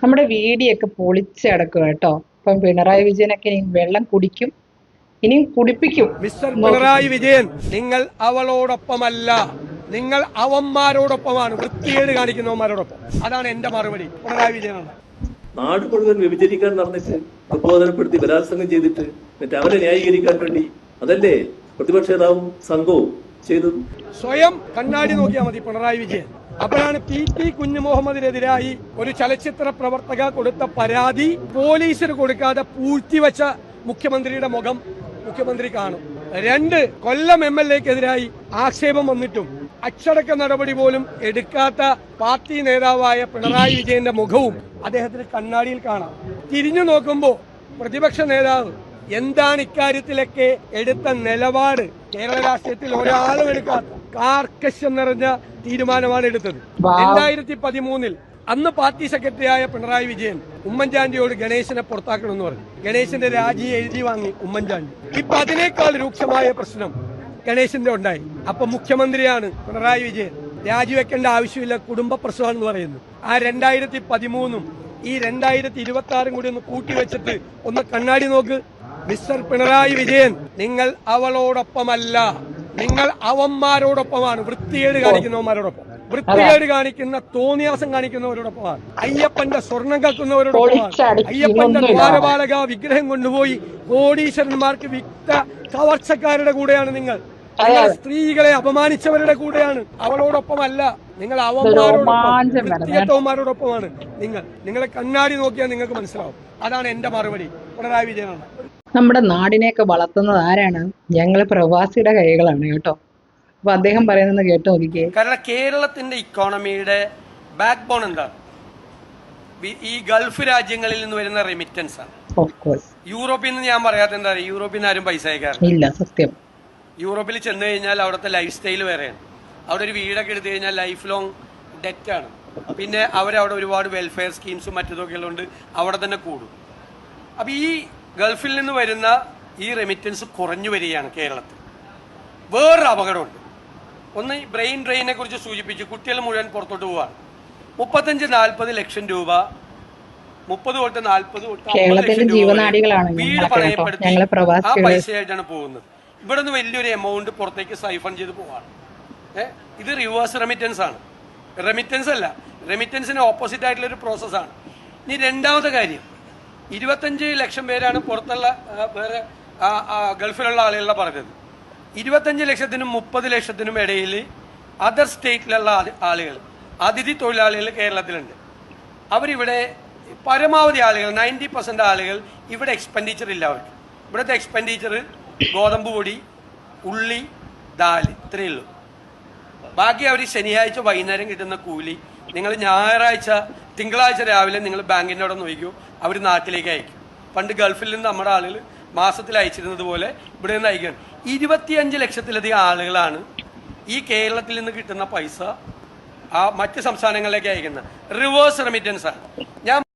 നമ്മുടെ വീടിയൊക്കെ പൊളിച്ചടക്കുക കേട്ടോ. ഇപ്പം പിണറായി വിജയനൊക്കെ ഇനി വെള്ളം കുടിക്കും, ഇനിയും കുടിപ്പിക്കും. മിസ്റ്റർ പിണറായി വിജയൻ, നിങ്ങൾ അവളോടൊപ്പമല്ല, നിങ്ങൾ അവന്മാരോടൊപ്പമാണ്, വൃത്തികേട് കാണിക്കുന്നവന്മാരോടൊപ്പം. അതാണ് എന്റെ മറുപടി. പിണറായി വിജയനാണ്. നാട് മുഴുവൻ വിഭജിക്കാൻ നടന്നിട്ട് പ്രബോധനപ്പെടുത്തി ബലാത്സംഗം ചെയ്തിട്ട് എന്നിട്ട് അവരെ ന്യായീകരിക്കാൻ വേണ്ടി അതല്ലേ പ്രതിപക്ഷ നേതാവും സംഘവും ചെയ്തു. സ്വയം കണ്ണാടി നോക്കിയാൽ മതി പിണറായി വിജയൻ. അപ്പോഴാണ് PT കുഞ്ഞുമുഹമ്മദിനെതിരായി ഒരു ചലച്ചിത്ര പ്രവർത്തക കൊടുത്ത പരാതി പോലീസിന് കൊടുക്കാതെ പൂഴ്ത്തിവെച്ച മുഖ്യമന്ത്രിയുടെ മുഖം മുഖ്യമന്ത്രി കാണും. 2 കൊല്ലം MLAക്കെതിരായി ആക്ഷേപം വന്നിട്ടും അച്ചടക്ക നടപടി പോലും എടുക്കാത്ത പാർട്ടി നേതാവായ പിണറായി വിജയന്റെ മുഖവും അദ്ദേഹത്തിന് കണ്ണാടിയിൽ കാണാം. തിരിഞ്ഞു നോക്കുമ്പോൾ പ്രതിപക്ഷ നേതാവ് എന്താണ് ഇക്കാര്യത്തിലൊക്കെ എടുത്ത നിലപാട്? കേരള രാഷ്ട്രീയത്തിൽ ഒരാളും എടുക്കാത്ത കാർക്കശ്യം നിറഞ്ഞ തീരുമാനമാണ് എടുത്തത്. 2013 അന്ന് പാർട്ടി സെക്രട്ടറിയായ പിണറായി വിജയൻ ഉമ്മൻചാണ്ടിയോട് ഗണേശനെ പുറത്താക്കണമെന്ന് പറഞ്ഞു. ഗണേശന്റെ രാജി എഴുതി വാങ്ങി ഉമ്മൻചാണ്ടി. ഇപ്പൊ അതിനേക്കാൾ രൂക്ഷമായ പ്രശ്നം ഗണേശന്റെ ഉണ്ടായി. അപ്പൊ മുഖ്യമന്ത്രിയാണ് പിണറായി വിജയൻ. രാജിവെക്കേണ്ട ആവശ്യമില്ല, കുടുംബ പ്രശ്നമാണെന്ന് പറയുന്നു. ആ 2013 ഈ 2026 കൂടി ഒന്ന് കൂട്ടിവെച്ചിട്ട് ഒന്ന് കണ്ണാടി നോക്ക്. മിസ്റ്റർ പിണറായി വിജയൻ, നിങ്ങൾ അവളോടൊപ്പമല്ല, നിങ്ങൾ അവന്മാരോടൊപ്പമാണ്, വൃത്തികേട് കാണിക്കുന്നവന്മാരോടൊപ്പം, വൃത്തികേട് കാണിക്കുന്ന തോന്നിയാസം കാണിക്കുന്നവരോടൊപ്പമാണ്, അയ്യപ്പന്റെ സ്വർണം കക്കുന്നവരോടൊപ്പമാണ്, അയ്യപ്പന്റെ ദ്വാരപാലക വിഗ്രഹം കൊണ്ടുപോയി കോടീശ്വരന്മാർക്ക് വിറ്റ കവർച്ചക്കാരുടെ കൂടെയാണ് നിങ്ങൾ. സ്ത്രീകളെ അപമാനിച്ചവരുടെ കൂടെയാണ്. അവളോടൊപ്പമല്ല, നിങ്ങൾ അവന്മാരോടൊപ്പമാണ്. നിങ്ങളെ കണ്ണാടി നോക്കിയാൽ നിങ്ങൾക്ക് മനസ്സിലാവും. അതാണ് എന്റെ മറുപടി. പിണറായി വിജയനാണ്. നമ്മുടെ നാടിനെയൊക്കെ വളർത്തുന്നത് ആരാണ്? ഞങ്ങൾ പ്രവാസിയുടെ കൈകളാണ് കേട്ടോ. അപ്പൊ അദ്ദേഹം പറയുന്നത് കേട്ടോ നോക്കിക്കേ. കാരണം കേരളത്തിന്റെ ഇക്കോണമിയുടെ ബാക്ക് ബോൺ എന്താണ്? ഈ ഗൾഫ് രാജ്യങ്ങളിൽ നിന്ന് വരുന്ന റെമിറ്റൻസ് ആണ്. യൂറോപ്പിൽ നിന്ന് ഞാൻ പറയാത്ത എന്താ പറയുക, യൂറോപ്പിൽ നിന്ന് ആരും പൈസ അയക്കാറില്ല. സത്യം. യൂറോപ്പിൽ ചെന്ന് കഴിഞ്ഞാൽ അവിടുത്തെ ലൈഫ് സ്റ്റൈൽ വേറെയാണ്. അവിടെ ഒരു വീടൊക്കെ എടുത്തു കഴിഞ്ഞാൽ ലൈഫ് ലോങ് ഡെറ്റ് ആണ്. പിന്നെ അവരവിടെ ഒരുപാട് വെൽഫെയർ സ്കീംസും മറ്റതൊക്കെ ഉള്ളതുകൊണ്ട് അവിടെ തന്നെ കൂടും. അപ്പം ഈ ഗൾഫിൽ നിന്ന് വരുന്ന ഈ റെമിറ്റൻസ് കുറഞ്ഞു വരികയാണ് കേരളത്തിൽ. വേറൊരു അപകടമുണ്ട്. ഒന്ന്, ഈ ബ്രെയിൻ ഡ്രെയിനെ കുറിച്ച് സൂചിപ്പിച്ചു. കുട്ടികൾ മുഴുവൻ പുറത്തോട്ട് പോവാണ്. 35-40 ലക്ഷം രൂപ, 30 തൊട്ട് 40 തൊട്ട് 50 ലക്ഷം രൂപ വീട് പണയപ്പെടുത്തി ആ പൈസയായിട്ടാണ് പോകുന്നത്. ഇവിടെ നിന്ന് വലിയൊരു എമൗണ്ട് പുറത്തേക്ക് സൈഫൺ ചെയ്ത് പോവാണ്. ഇത് റിവേഴ്സ് റെമിറ്റൻസ് ആണ്, റെമിറ്റൻസ് അല്ല. റെമിറ്റൻസിന് ഓപ്പോസിറ്റ് ആയിട്ടുള്ള ഒരു പ്രോസസ്സാണ്. ഇനി രണ്ടാമത്തെ കാര്യം, 25 ലക്ഷം പേരാണ് പുറത്തുള്ള വേറെ ഗൾഫിലുള്ള ആളുകളെ പറഞ്ഞത്. 25 ലക്ഷത്തിനും 30 ലക്ഷത്തിനും ഇടയിൽ അതർ സ്റ്റേറ്റിലുള്ള ആളുകൾ, അതിഥി തൊഴിലാളികൾ കേരളത്തിലുണ്ട്. അവരിവിടെ പരമാവധി ആളുകൾ 90% ആളുകൾ ഇവിടെ എക്സ്പെൻഡിച്ചർ ഇല്ല. അവർക്ക് ഇവിടുത്തെ എക്സ്പെൻഡിച്ചർ ഗോതമ്പ് പൊടി, ഉള്ളി, ദാല്, ഇത്രയേ ഉള്ളൂ. ബാക്കി അവർ ശനിയാഴ്ച വൈകുന്നേരം കിട്ടുന്ന കൂലി നിങ്ങൾ തിങ്കളാഴ്ച രാവിലെ നിങ്ങൾ ബാങ്കിൻ്റെ അവിടെ നോക്കിക്കോ, അവർ നാട്ടിലേക്ക് അയക്കും. പണ്ട് ഗൾഫിൽ നിന്ന് നമ്മുടെ ആളുകൾ മാസത്തിൽ അയച്ചിരുന്നത് പോലെ ഇവിടെ നിന്ന് അയക്കുകയാണ്. 25 ലക്ഷത്തിലധികം ആളുകളാണ് ഈ കേരളത്തിൽ നിന്ന് കിട്ടുന്ന പൈസ മറ്റ് സംസ്ഥാനങ്ങളിലേക്ക് അയക്കുന്നത്. റിവേഴ്സ് റെമിറ്റൻസ് ആണ്. ഞാൻ